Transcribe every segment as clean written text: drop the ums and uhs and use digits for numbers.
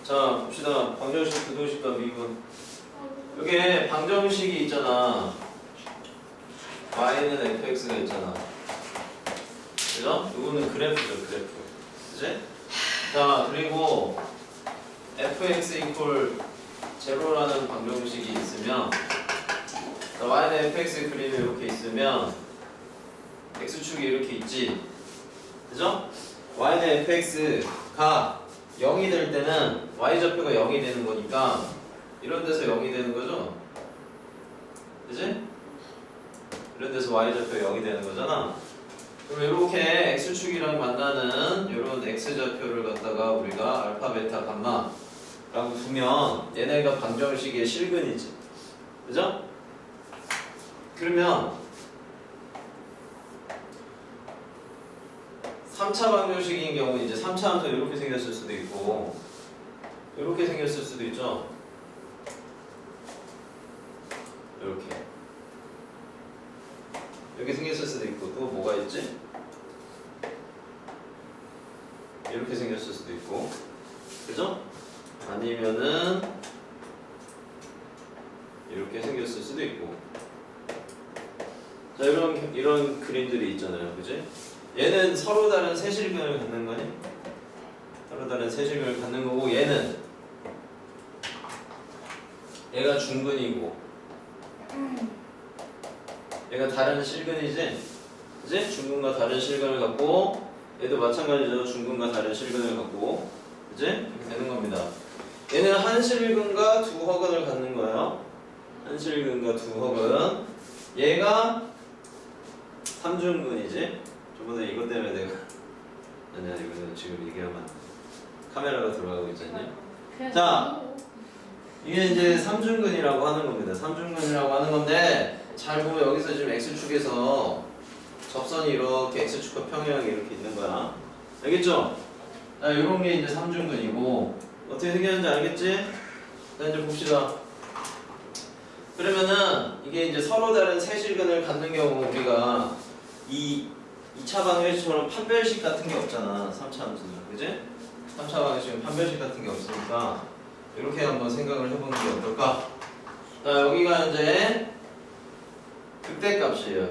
자, 봅시다. 방정식, 부등식과 미분. 여기에 방정식이 있잖아. y는 fx가 있잖아. 그죠? 이거는 그래프죠, 그래프. 그지? 자, 그리고 fx 이퀄 제로라는 방정식이 있으면, 자, y는 fx 그림이 이렇게 있으면 x축이 이렇게 있지. 그죠? y는 fx가 0이 될 때는 y좌표가 0이 되는 거니까 이런 데서 0이 되는 거죠? 그지? 이런 데서 y좌표가 0이 되는 거잖아. 그럼 이렇게 x축이랑 만나는 이런 x좌표를 갖다가 우리가 알파, 베타, 감마 라고 두면 얘네가 방정식의 실근이지. 그죠? 그러면 3차 방정식인 경우는 이제 3차 함수 이렇게 생겼을 수도 있고 이렇게 생겼을 수도 있죠. 이렇게 생겼을 수도 있고 또 뭐가 있지? 이렇게 생겼을 수도 있고 그죠? 아니면은 이렇게 생겼을 수도 있고 자 이런 그림들이 있잖아요. 그지? 얘는 서로 다른 세실근을 갖는 거니? 서로 다른 세실근을 갖는 거고 얘는 얘가 중근이고 얘가 다른 실근이지? 그지? 중근과 다른 실근을 갖고 얘도 마찬가지죠. 중근과 다른 실근을 갖고 그지? 이렇게 되는 겁니다. 얘는 한 실근과 두 허근을 갖는 거예요. 한 실근과 두 허근. 얘가 삼중근이지? 저번에 이것 때문에 내가 아니야 이거는 지금 얘기하면 카메라가 돌아가고 있잖니? 자 이게 이제 삼중근이라고 하는 겁니다. 삼중근이라고 하는 건데 잘 보면 여기서 지금 x축에서 접선이 이렇게 x축과 평행하게 이렇게 있는 거야. 알겠죠? 자 요런 게 이제 삼중근이고 어떻게 생겼는지 알겠지? 자 이제 봅시다. 그러면은 이게 이제 서로 다른 세실근을 갖는 경우 우리가 이 2차 방정식처럼 판별식 같은 게 없잖아. 3차 함수는. 그지? 3차 방정식은 판별식 같은 게 없으니까 이렇게 한번 생각을 해보는 게 어떨까? 자, 여기가 이제 극대값이에요.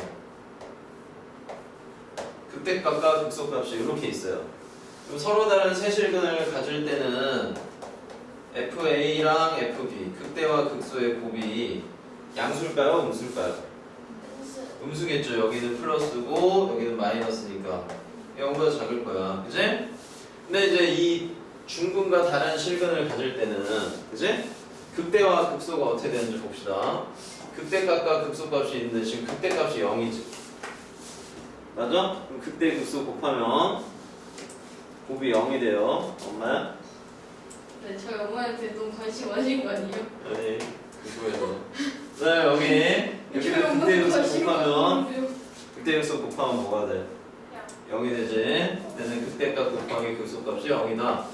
극대값과 극소값이 이렇게 있어요. 그럼 서로 다른 세실근을 가질 때는 FA랑 FB, 극대와 극소의 곱이 양수일까요? 음수일까요? 음수겠죠. 여기는 플러스고 여기는 마이너스니까 0보다 작을 거야. 그지? 근데 이제 이 중근과 다른 실근을 가질 때는 그지? 극대와 극소가 어떻게 되는지 봅시다. 극대값과 극소값이 있는데 지금 극대값이 0이지. 맞아? 그럼 극대 극소 곱하면 곱이 0이 돼요. 엄마? 네, 저희 엄마한테 너무 관심 많으신 거 아니에요? 아니 극소에서 네 여기 여기는 극대 극소 곱하면 극대 극소 곱하면 뭐가 돼? 0이 되지. 얘는 극대값 곱하기 극소값이 0이다.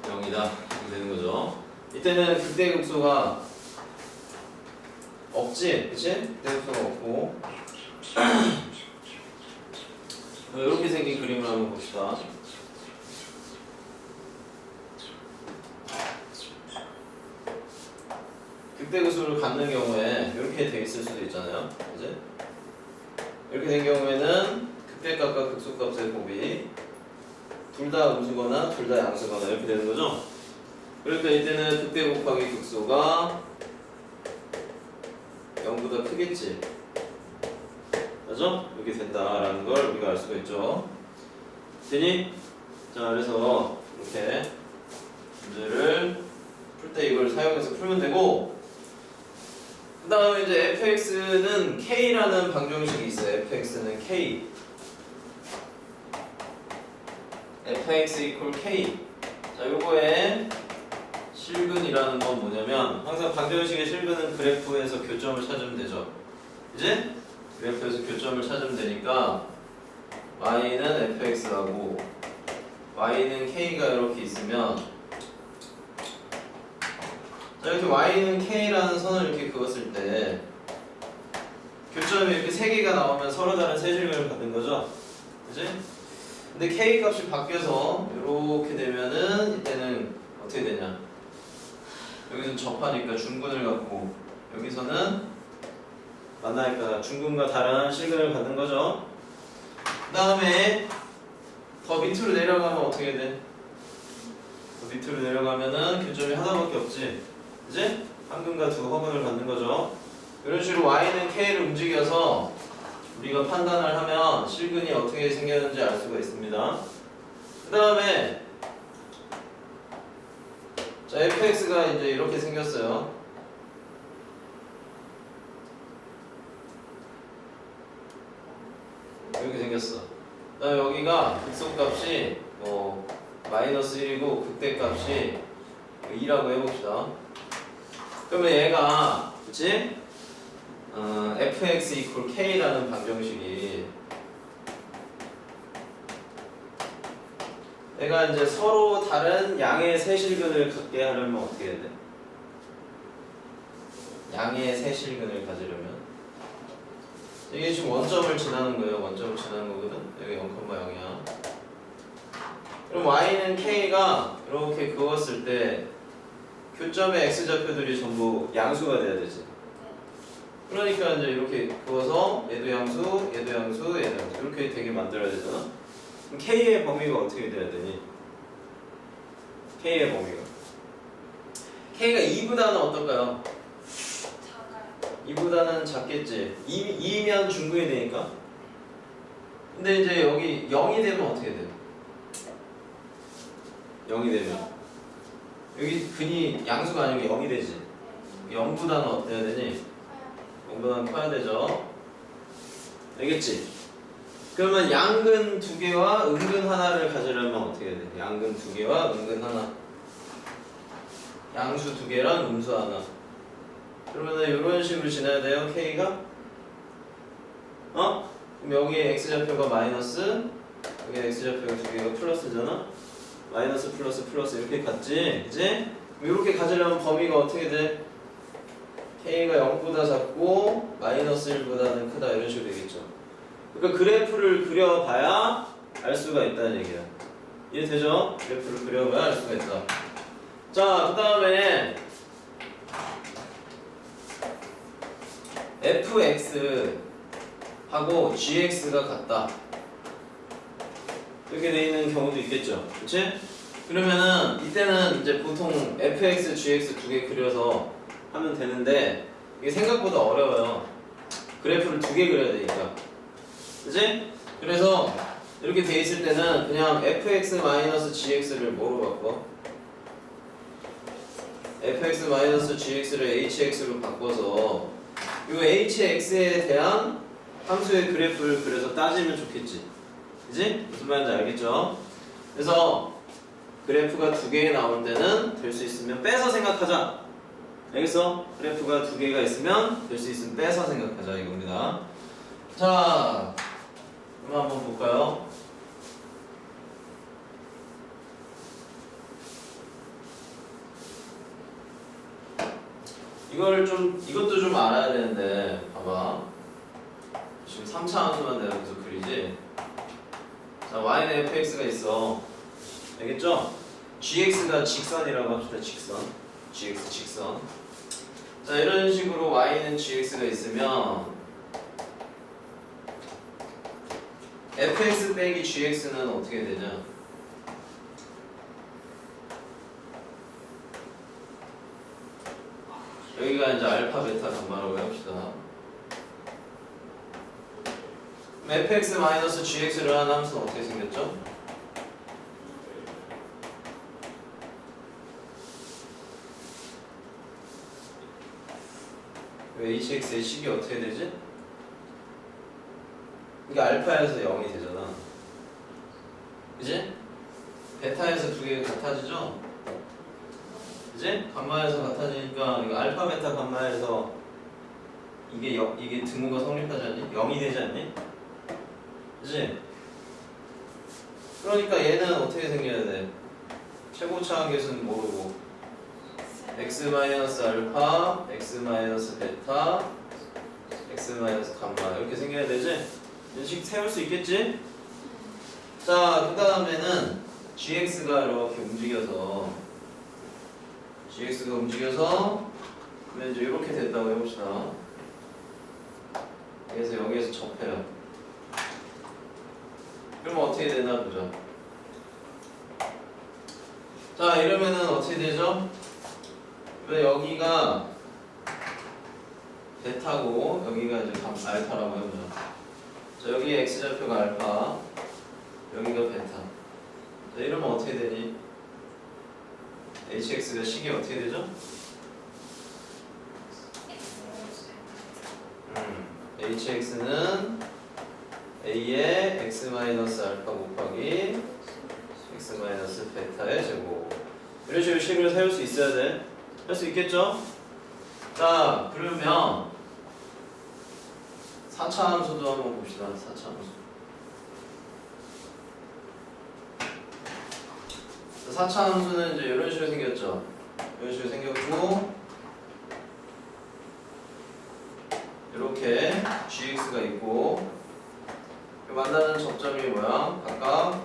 0이다. 이렇게 되는 거죠. 이때는 극대 극소가 없지, 그치? 극대 극소가 없고 이렇게 생긴 그림을 한번 봅시다. 극대극소를 갖는 경우에 이렇게 돼 있을 수도 있잖아요. 그지? 이렇게 된 경우에는 극대값과 극소값의 곱이 둘 다 음수거나 둘 다 양수거나 이렇게 되는 거죠. 그러니까 이때는 극대 곱하기 극소가 0보다 크겠지. 맞죠? 이렇게 된다라는 걸 우리가 알 수가 있죠. 되니? 자, 그래서 이렇게 문제를 풀 때 이걸 사용해서 풀면 되고 그 다음에 이제 fx는 k라는 방정식이 있어요. fx는 k fx equal k 자 요거에 실근이라는 건 뭐냐면 항상 방정식의 실근은 그래프에서 교점을 찾으면 되죠. 이제 그래프에서 교점을 찾으면 되니까 y는 fx하고 y는 k가 이렇게 있으면 자 이렇게 y는 k라는 선을 이렇게 그었을 때 교점이 이렇게 세 개가 나오면 서로 다른 세실근을 갖는 거죠. 그지? 근데 k 값이 바뀌어서 이렇게 되면은 이때는 어떻게 되냐? 여기서 접하니까 중근을 갖고 여기서는 만나니까 중근과 다른 실근을 갖는 거죠. 그 다음에 더 밑으로 내려가면 어떻게 돼? 더 밑으로 내려가면은 교점이 하나밖에 없지, 그지? 한 근과 두 허근을 갖는 거죠. 이런 식으로 y는 k를 움직여서 우리가 판단을 하면 실근이 어떻게 생겼는지 알 수가 있습니다. 그 다음에 자, fx가 이제 이렇게 생겼어요. 이렇게 생겼어. 그 다음에 여기가 극소값이 마이너스 1이고 극대값이 2라고 해봅시다. 그러면 얘가, 그치? fx equal k라는 방정식이 얘가 이제 서로 다른 양의 세실근을 갖게 하려면 어떻게 해야 돼? 양의 세실근을 가지려면 이게 지금 원점을 지나는 거예요. 원점을 지나는 거거든. 여기 0,0이야. 그럼 y는 k가 이렇게 그었을 때 교점의 x좌표들이 전부 양수가 돼야 되지. 그러니까 이제 이렇게 그어서 얘도 양수, 얘도 양수, 얘도 양수 이렇게 되게 만들어야 되잖아. 그럼 k의 범위가 어떻게 돼야 되니? k의 범위가 k가 2보다는 어떨까요? 작아요. 2보다는 작겠지. 2면 중근이 되니까. 근데 이제 여기 0이 되면 어떻게 돼요? 0이 되면 여기 근이 양수가 아니고 0이 되지. 0보다는 어때야 되니? 0보다는 커야 되죠. 알겠지? 그러면 양근 2개와 음근 하나를 가지려면 어떻게 해야 돼? 양근 2개와 음근 하나. 양수 2개랑 음수 하나. 그러면은 이런 식으로 지나야 돼요. k가. 그럼 여기에 x좌표가 마이너스, 여기 x좌표가 2개가 플러스잖아. 마이너스 플러스 플러스 이렇게 갔지, 이제 이렇게 가지려면 범위가 어떻게 돼? k가 0보다 작고 마이너스 1보다는 크다 이런 식으로 되겠죠. 그러니까 그래프를 그려봐야 알 수가 있다는 얘기야. 이해되죠? 그래프를 그려봐야 알 수가 있다. 자, 그 다음에 fx하고 gx가 같다 이렇게 돼 있는 경우도 있겠죠. 그치? 그러면은 이때는 이제 보통 fx, gx 두 개 그려서 하면 되는데 이게 생각보다 어려워요. 그래프를 두 개 그려야 되니까. 그치? 그래서 이렇게 돼 있을 때는 그냥 fx-gx를 뭐로 바꿔? fx-gx를 hx로 바꿔서 이 hx에 대한 함수의 그래프를 그려서 따지면 좋겠지. 그치? 무슨 말인지 알겠죠? 그래서 그래프가 두 개 나올 때는 될 수 있으면 빼서 생각하자. 알겠어? 그래프가 두 개가 있으면 될 수 있으면 빼서 생각하자 이겁니다. 자, 그럼 한번 볼까요? 이것도 좀 알아야 되는데, 봐봐. 지금 3차 함수만 내가 계속 그리지? 자, y는 fx가 있어. 알겠죠? gx가 직선이라고 합시다, 직선. gx 직선. 자, 이런 식으로 y는 gx가 있으면 fx 빼기 gx는 어떻게 되냐? 여기가 이제 알파, 베타, 감마라고 해봅시다. fx-gx를 하는 함수는 어떻게 생겼죠? hx의 식이 어떻게 되지? 이게 알파에서 0이 되잖아. 그지? 베타에서 두 개가 같아지죠? 그지? 감마에서 같아지니까 이거 알파, 베타, 감마에서 이게 등호가 성립하지 않니? 0이 되지 않니? 그지? 그러니까 얘는 어떻게 생겨야 돼? 최고차항 계수는 모르고 x-알파, x-베타, x-감마 이렇게 생겨야 되지? 이런 식 세울 수 있겠지? 자, 자, 그 다음에는 gx가 이렇게 움직여서 그러면 이제 이렇게 됐다고 해봅시다. 그래서 여기에서 접해요. 그러면 어떻게 되나 보자. 자, 이러면은 어떻게 되죠? 여기가 베타고 여기가 이제 알파라고 해보자. 자, 여기 x좌표가 알파, 여기가 베타. 자, 이러면 어떻게 되니? hx가 식이 어떻게 되죠? hx는 a의 x-알파 곱하기 x-베타의 제곱. 이런 식으로 식을 세울 수 있어야 돼. 할 수 있겠죠? 자, 그러면 4차 함수도 한번 봅시다. 4차 함수. 4차 함수는 이제 이런 식으로 생겼죠. 이런 식으로 생겼고, 이렇게 gx가 있고, 만나는 접점이 뭐야? 각각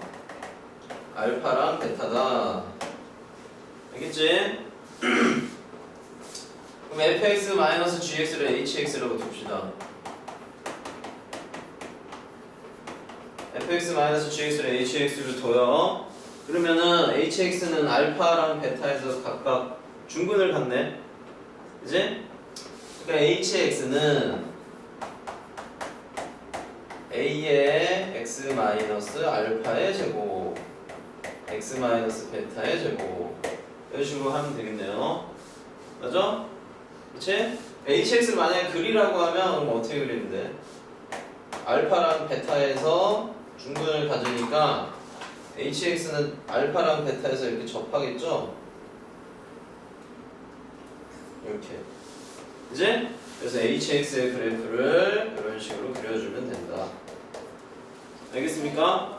알파랑 베타다. 알겠지? 그럼 fx-gx를 hx라고 둡시다. fx-gx를 hx로 둬요. 그러면은 hx는 알파랑 베타에서 각각 중근을 갖네. 그지? 그러니까 hx는 a의 x-알파의 제곱, x-베타의 제곱. 이런 식으로 하면 되겠네요. 맞아? 그치? hx를 만약에 그리라고 하면 그럼 어떻게 그리면 돼? 알파랑 베타에서 중근을 가지니까 hx는 알파랑 베타에서 이렇게 접하겠죠? 이렇게. 그치? 그래서 hx의 그래프를 이런 식으로 그려주면 된다. 알겠습니까?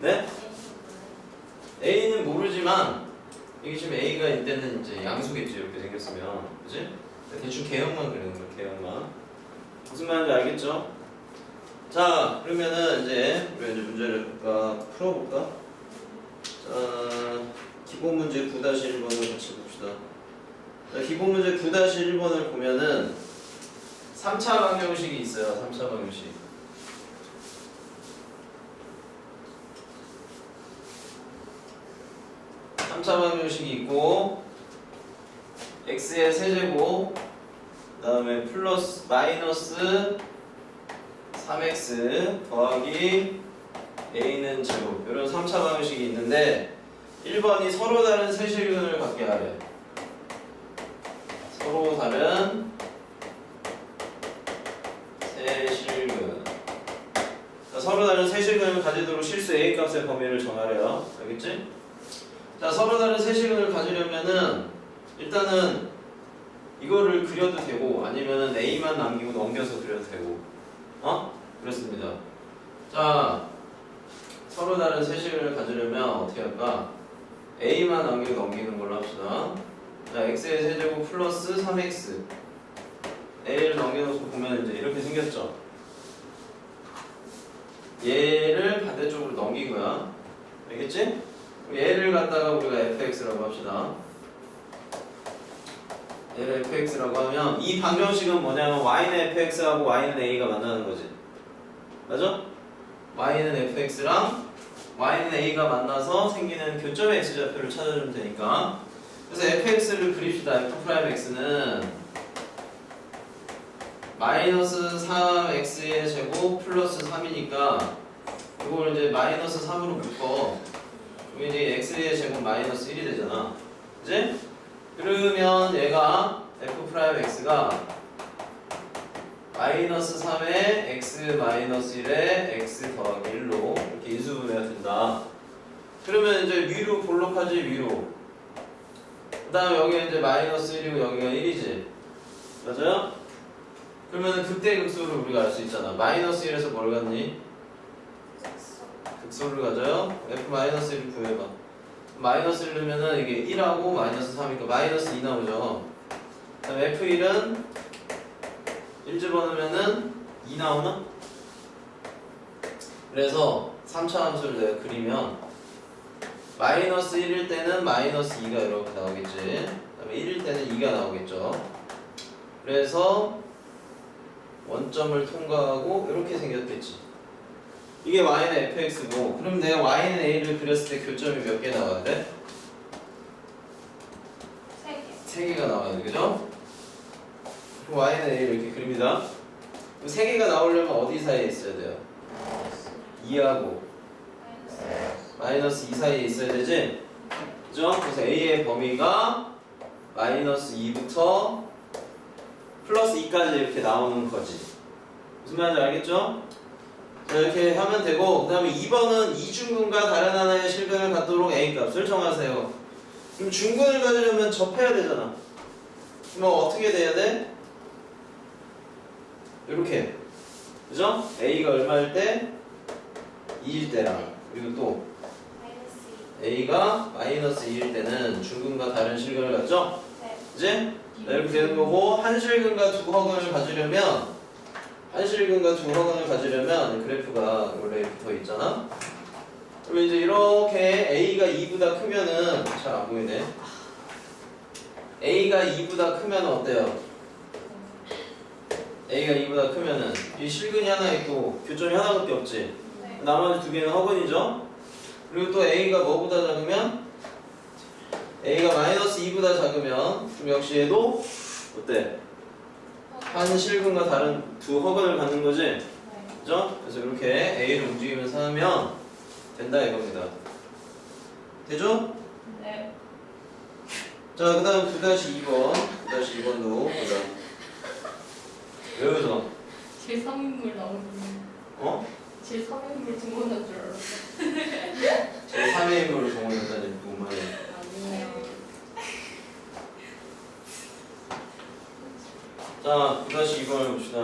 네? a는 모르지만 이게 지금 a가 이때는 이제 양수겠지. 이렇게 생겼으면. 그치? 대충 개형만 그리는 거야. 개형만. 무슨 말인지 알겠죠? 자, 그러면은 이제 우리가 이제 문제를 풀어볼까? 자, 기본 문제 9-1번을 같이 봅시다. 자, 기본 문제 9-1번을 보면은 3차 방정식이 있어요. 3차 방정식. 방정식이 있고 x의 세제곱 그 다음에 플러스 마이너스 3x 더하기 a는 제곱 이런 3차 방정식이 있는데 1번이 서로 다른 세실근을 갖게 하래. 서로 다른 세실근. 자, 서로 다른 세실근을 가지도록 실수 a 값의 범위를 정하래요. 알겠지? 자, 서로 다른 세실근을 가지려면은 일단은 이거를 그려도 되고 아니면은 a만 남기고 넘겨서 그려도 되고. 그렇습니다. 자, 서로 다른 세실근을 가지려면 어떻게 할까? a만 남기고 넘기는 걸로 합시다. 자, x의 세제곱 플러스 3x a를 넘겨놓고 보면 이제 이렇게 생겼죠. 얘를 반대쪽으로 넘기고요. 알겠지? 얘를 갖다가 우리가 fx라고 합시다. 얘를 fx라고 하면 이 방정식은 뭐냐면 y는 fx하고 y는 a가 만나는 거지. 맞아? y는 fx랑 y는 a가 만나서 생기는 교점의 x좌표를 찾아주면 되니까. 그래서 fx를 그립시다. f'x는 마이너스 3x의 제곱 플러스 3이니까 이걸 이제 마이너스 3으로 묶어. 그럼 이제 x의 제곱 마이너스 1이 되잖아. 그치? 그러면 얘가 f'x가 마이너스 3의 x 마이너스 1의 x 더하기 1로 이렇게 인수분해가 된다. 그러면 이제 위로 볼록하지 위로. 그 다음에 여기가 이제 마이너스 1이고 여기가 1이지. 맞아요? 그러면 극대 극소를 우리가 알 수 있잖아. 마이너스 1에서 뭘 갖니? 극소를 가져요. f-1을 구해봐. 마이너스 1 넣으면은 이게 1하고 마이너스 3이니까 마이너스 2 나오죠. 그 다음에 f1은 1 집어넣으면은 2 나오나? 그래서 3차 함수를 내가 그리면 마이너스 1일 때는 마이너스 2가 이렇게 나오겠지. 그 다음에 1일 때는 2가 나오겠죠. 그래서 원점을 통과하고 이렇게 생겼겠지. 이게 y는 fx고, 그럼 내가 y는 a를 그렸을 때 교점이 몇 개 나와야 돼? 3개. 3개가 나와야 돼, 그죠? 그럼 y는 a를 이렇게 그립니다. 그럼 3개가 나오려면 어디 사이에 있어야 돼요? 2하고 마이너스 2 사이에 있어야 되지? 그죠? 그래서 a의 범위가 마이너스 2부터 플러스 2까지 이렇게 나오는 거지. 무슨 말인지 알겠죠? 자, 이렇게 하면 되고, 그 다음에 2번은 이중근과 다른 하나의 실근을 갖도록 a 값을 정하세요. 그럼 중근을 가지려면 접해야 되잖아. 그럼 어떻게 돼야 돼? 이렇게. 그죠? a가 얼마일 때? 2일 때랑, 그리고 또 a가 마이너스 2일 때는 중근과 다른 실근을 갖죠? 네. 그지? 이렇게 되는 거고, 한 실근과 두 허근을 가지려면 그래프가 원래 이렇게 붙어 있잖아. 그러면 이제 이렇게 a가 2보다 크면은 잘 안 보이네. a가 2보다 크면 어때요? a가 2보다 크면은 이 실근이 하나 있고 교점이 하나밖에 없지. 네. 나머지 두 개는 허근이죠. 그리고 또 a가 뭐보다 작으면 a가 마이너스 2보다 작으면 그럼 역시 얘도 어때? 한 실근과 다른 두 허근을 갖는 거지. 네. 그죠? 그래서 이렇게 a를 움직이면서 하면 된다 이겁니다. 되죠? 네. 자, 그 다음 9-2번도 보자. 외우죠? 제 3인물 나오는데. 어? 제 3인물 동원한 줄 알았어. 제 3의 힘으로 동원했다니 누구 말이야. 아니에요. 자, 9-2번을 봅시다.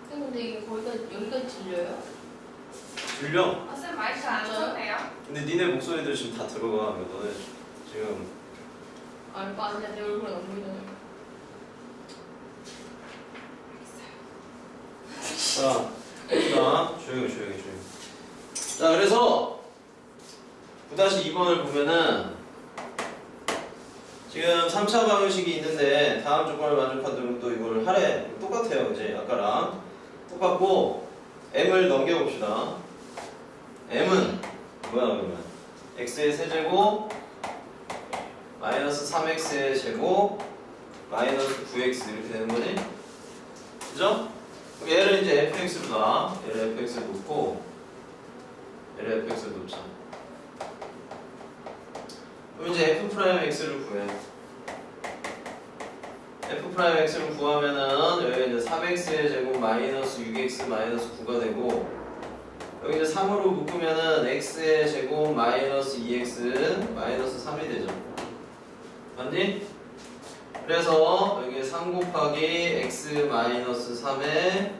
근데 이게 거기가 여기까지 들려요? 들려? 아, 쌤 마이크 안 켰네요? 근데 니네 목소리들 지금 다 들어가. 너네 지금 알바 아니야, 내 얼굴은 안 보이잖아요. 자, 봅시다. 조용히. 자, 그래서 9-2번을 보면은 지금 3차 방정식이 있는데 다음 조건을 만족하도록 또 이거를 하래. 똑같아요, 이제 아까랑 똑같고 m을 넘겨봅시다. m은 뭐야 그러면? x의 세제곱 마이너스 3x의 제곱 마이너스 9x 이렇게 되는 거지? 그죠? 그럼 얘를 이제 fx로 놔. 얘를 fx로 놓고 얘를 fx로 놓자. 그럼 이제 f'x를 구해. f'x를 구하면은 여기 이제 3x의 제곱 마이너스 6x 마이너스 9가 되고 여기 이제 3으로 묶으면은 x의 제곱 마이너스 2x는 마이너스 3이 되죠. 맞니? 그래서 여기 3 곱하기 x 마이너스 3에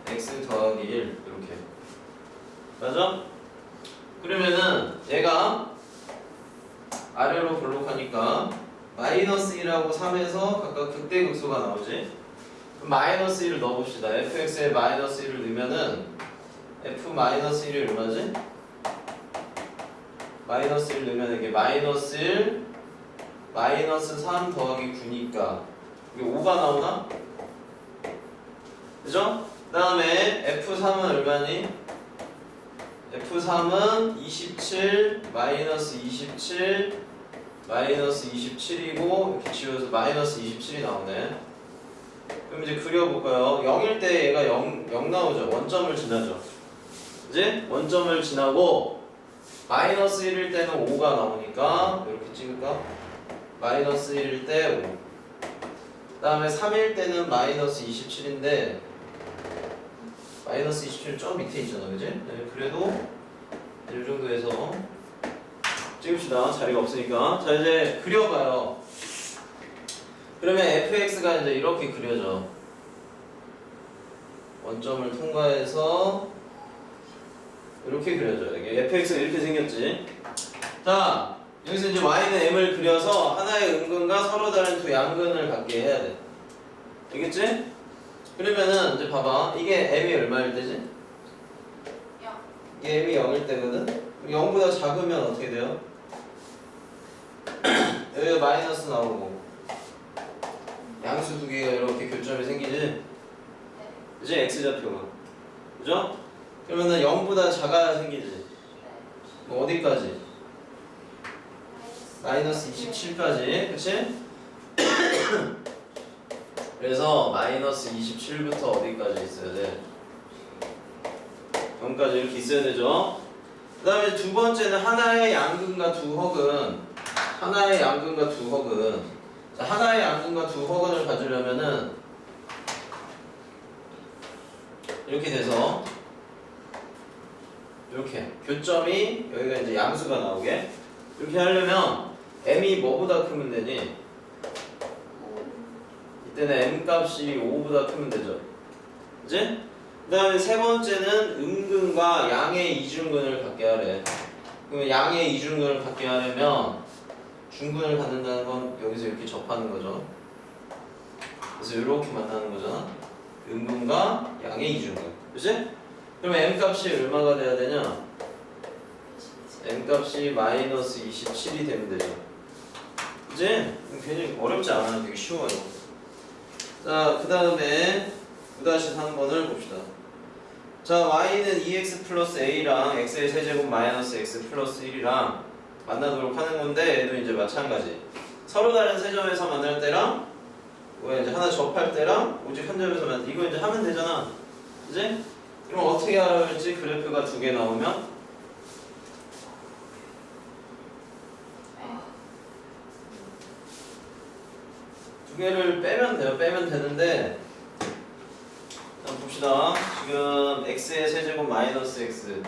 x 더하기 1 이렇게 맞아? 그러면은 얘가 아래로 볼록하니까 마이너스 1하고 3에서 각각 극대극소가 나오지. 그럼 마이너스 1을 넣어봅시다. fx에 마이너스 1을 넣으면은 f 마이너스 1이 얼마지? 마이너스 1 넣으면 이게 마이너스 1 마이너스 3 더하기 9니까 이게 5가 나오나? 그죠? 그 다음에 f3은 얼마니? f3은 27 마이너스 27 마이너스 27이고 이렇게 지워서 마이너스 27이 나오네. 그럼 이제 그려볼까요? 0일 때 얘가 0 나오죠. 원점을 지나죠. 이제 원점을 지나고 마이너스 1일 때는 5가 나오니까 이렇게 찍을까? 마이너스 1일 때 5. 그 다음에 3일 때는 마이너스 27인데 마이너스 27은 좀 밑에 있잖아, 그지? 네, 그래도 이 정도에서 찍읍시다. 자리가 없으니까. 자, 이제 그려봐요. 그러면 fx가 이제 이렇게 그려져. 원점을 통과해서 이렇게 그려져요. 이게 fx가 이렇게 생겼지. 자, 여기서 이제 y는 m을 그려서 하나의 음근과 서로 다른 두 양근을 갖게 해야 돼. 알겠지? 그러면은 이제 봐봐. 이게 m이 얼마일 때지? 이게 m이 0일 때거든? 0보다 작으면 어떻게 돼요? 여기가 마이너스 나오고 양수 두 개가 이렇게 교점이 생기지? 그지? x좌표가 그죠? 그러면은 0보다 작아야 생기지? 뭐 어디까지? 마이너스 27까지 그치? 그래서 마이너스 27부터 어디까지 있어야 돼? 0까지 이렇게 있어야 되죠? 그 다음에 두 번째는 하나의 양근과 두 허근 하나의 양근과 두 허근 자, 하나의 양근과 두 허근을 가지려면은 이렇게 돼서 이렇게 교점이 여기가 이제 양수가 나오게 이렇게 하려면 m이 뭐보다 크면 되니? 이때는 m 값이 5보다 크면 되죠. 그치? 그 다음에 세 번째는 음근과 양의 이중근을 갖게 하래. 그러면 양의 이중근을 갖게 하려면 중근을 갖는다는 건 여기서 이렇게 접하는 거죠. 그래서 이렇게 만나는 거잖아. 음근과 양의 이중근. 그치? 그럼 m 값이 얼마가 돼야 되냐? m 값이 마이너스 27이 되면 되죠. 그치? 괜히 어렵지 않아요. 되게 쉬워요. 자, 그 다음에 9-3번을 봅시다. 자, y는 2x 플러스 a랑 x의 세제곱 마이너스 x 플러스 1이랑 만나도록 하는 건데 얘도 이제 마찬가지. 서로 다른 세점에서 만날 때랑 왜 이제 하나 접할 때랑 오직 한 점에서 만날 이거 이제 하면 되잖아. 그지? 그럼 어떻게 할지 그래프가 두 개 나오면 두 개를 빼면 돼요. 빼면 되는데 한번 봅시다. 지금 x의 세제곱 마이너스 x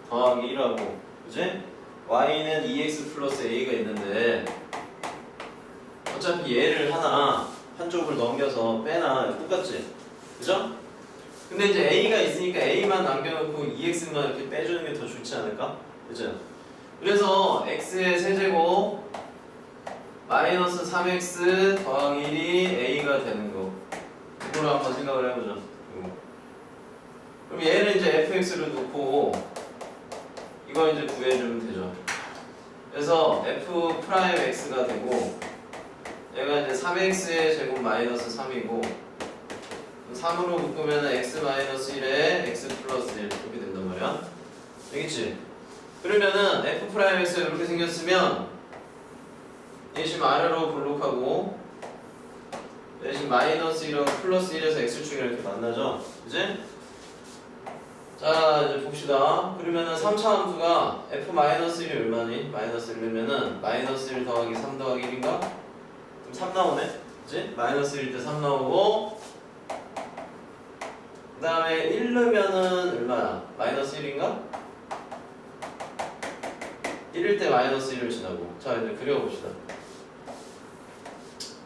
더하기 1하고 그지? y는 2x 플러스 a가 있는데 어차피 얘를 하나 한쪽을 넘겨서 빼나 똑같지? 그죠? 근데 이제 a가 있으니까 a만 남겨놓고 2x만 이렇게 빼주는 게 더 좋지 않을까? 그죠? 그래서 x의 세제곱 마이너스 3x 더하기 1이 a가 되는 거 이거로 한번 생각을 해보자. 그럼 얘는 이제 fx를 놓고 이거 이제 구해주면 되죠. 그래서 f 프라임 x가 되고 얘가 이제 3x의 제곱 마이너스 3이고 3으로 묶으면 x 마이너스 1에 x 플러스 1 이렇게 된단 말이야. 알겠지? 그러면은 f 프라임 x가 이렇게 생겼으면 얘 지금 아래로 볼록하고 얘 지금 마이너스 1하고 플러스 1에서 x축이 이렇게 만나죠? 그지? 자 이제 봅시다. 그러면은 3차 함수가 f-1이 얼마니? 마이너스 1이면은 마이너스 1 더하기 3 더하기 1인가? 그럼 3 나오네? 그치? 마이너스 1일 때 3 나오고 그 다음에 1 넣으면은 얼마야? 마이너스 1인가? 1일 때 마이너스 1을 지나고 자 이제 그려봅시다.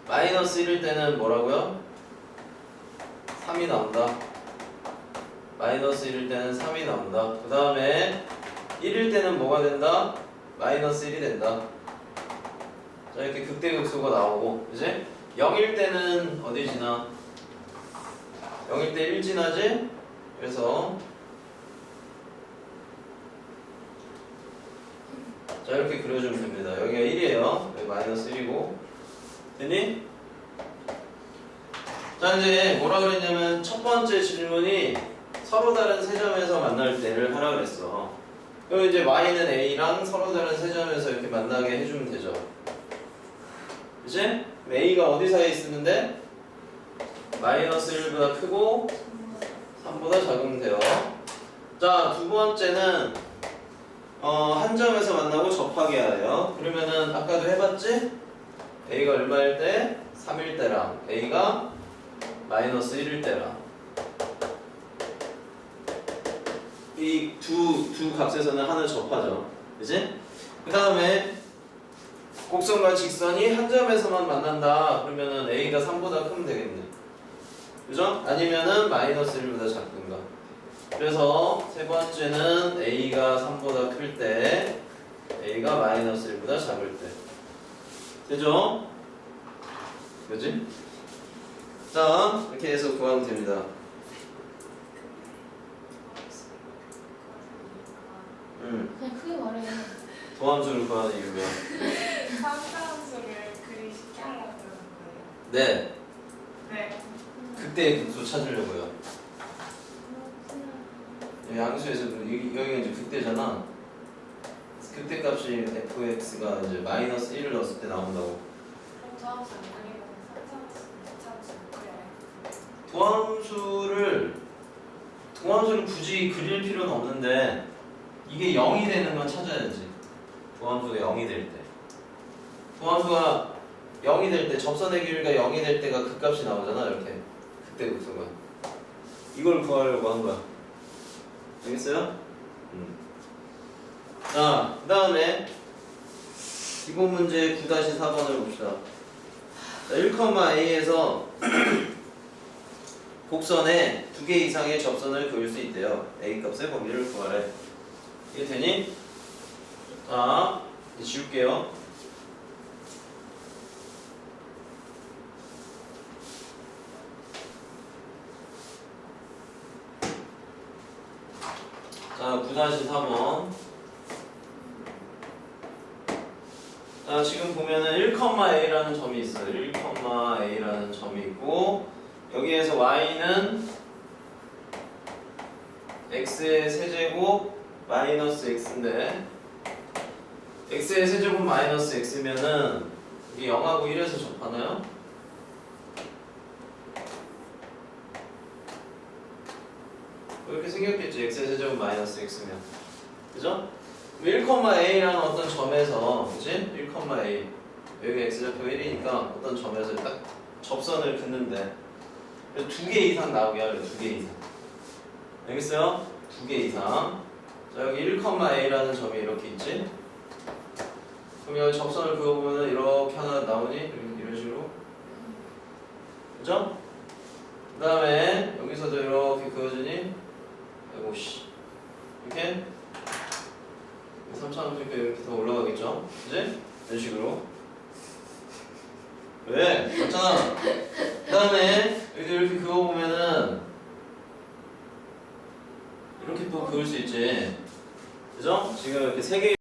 마이너스 1일 때는 뭐라고요? 3이 나온다. 마이너스 1일 때는 3이 나온다. 그 다음에 1일 때는 뭐가 된다? 마이너스 1이 된다. 자 이렇게 극대극소가 나오고 그지? 0일 때는 어디 지나? 0일 때 1 지나지? 그래서 자 이렇게 그려주면 됩니다. 여기가 1이에요. 여기 마이너스 1이고 됐니? 자 이제 뭐라 그랬냐면 첫 번째 질문이 서로 다른 세 점에서 만날 때를 하라 그랬어. 그럼 이제 y는 a랑 서로 다른 세 점에서 이렇게 만나게 해주면 되죠. 그치? a가 어디 사이에 있었는데? 마이너스 1보다 크고 3보다 작으면 돼요. 자, 두 번째는 한 점에서 만나고 접하게 하래요. 그러면은 아까도 해봤지? a가 얼마일 때? 3일 때랑 a가 마이너스 1일 때랑 이 두 값에서는 하나 접하죠. 그치? 그 다음에 곡선과 직선이 한 점에서만 만난다. 그러면은 a가 3보다 크면 되겠네. 그죠? 아니면은 마이너스 1보다 작든가. 그래서 세 번째는 a가 3보다 클 때, a가 마이너스 1보다 작을 때. 되죠? 그지? 자, 이렇게 해서 구하면 됩니다. 그냥 크게 말해. 도함수를 구하는 이유가 삼차함수를 그리 쉽게 하려고 그러는 거예요. 네 네. 극대의 극수 찾으려고요. 양수에서 여기가 이제 극대잖아. 극대 값이 fx가 이제 마이너스 1을 넣었을 때 나온다고. 그럼 도함수 안 그리고 삼차함수, 이차함수 그려요. 도함수를 굳이 그릴 필요는 없는데 이게 0이 되는 건 찾아야지. 도함수가 0이 될 때. 도함수가 0이 될 때, 접선의 길이가 0이 될 때가 그 값이 나오잖아. 이렇게 극대 극수가. 이걸 구하려고 한 거야. 알겠어요? 자, 그 다음에 기본 문제 9-4번을 봅시다. 자, 1,a에서 곡선에 2개 이상의 접선을 그을 수 있대요. a 값의 범위를 구하래. 이게 되니? 자, 이제 지울게요. 자, 9-4번. 자, 지금 보면은 1,a라는 점이 있어요. 1,a라는 점이 있고, 여기에서 y는 x의 세제곱 마이너스 x인데, x의 세제곱 마이너스 x면은 이게 0하고 1에서 접하나요? 이렇게 생겼겠지. x의 세제곱 마이너스 x면, 그죠? 1,a라는 어떤 점에서, 그치? 1,a 여기 x좌표 1이니까 어떤 점에서 딱 접선을 긋는데 2개 이상 나오게 하래. 2개 이상. 알겠어요? 2개 이상. 자, 여기 1,a라는 점이 이렇게 있지? 그럼 여기 접선을 그어보면 이렇게 하나 나오니? 이런 식으로. 그죠? 그 다음에 여기서도 이렇게 그어지니? 아이고 씨. 이렇게 3,000원이니까 이렇게 더 올라가겠죠? 그지? 이런 식으로. 왜? 맞잖아. 그 다음에 여기 이렇게 그어보면은 이렇게 또 그을 수 있지. 그죠? 지금 이렇게 3개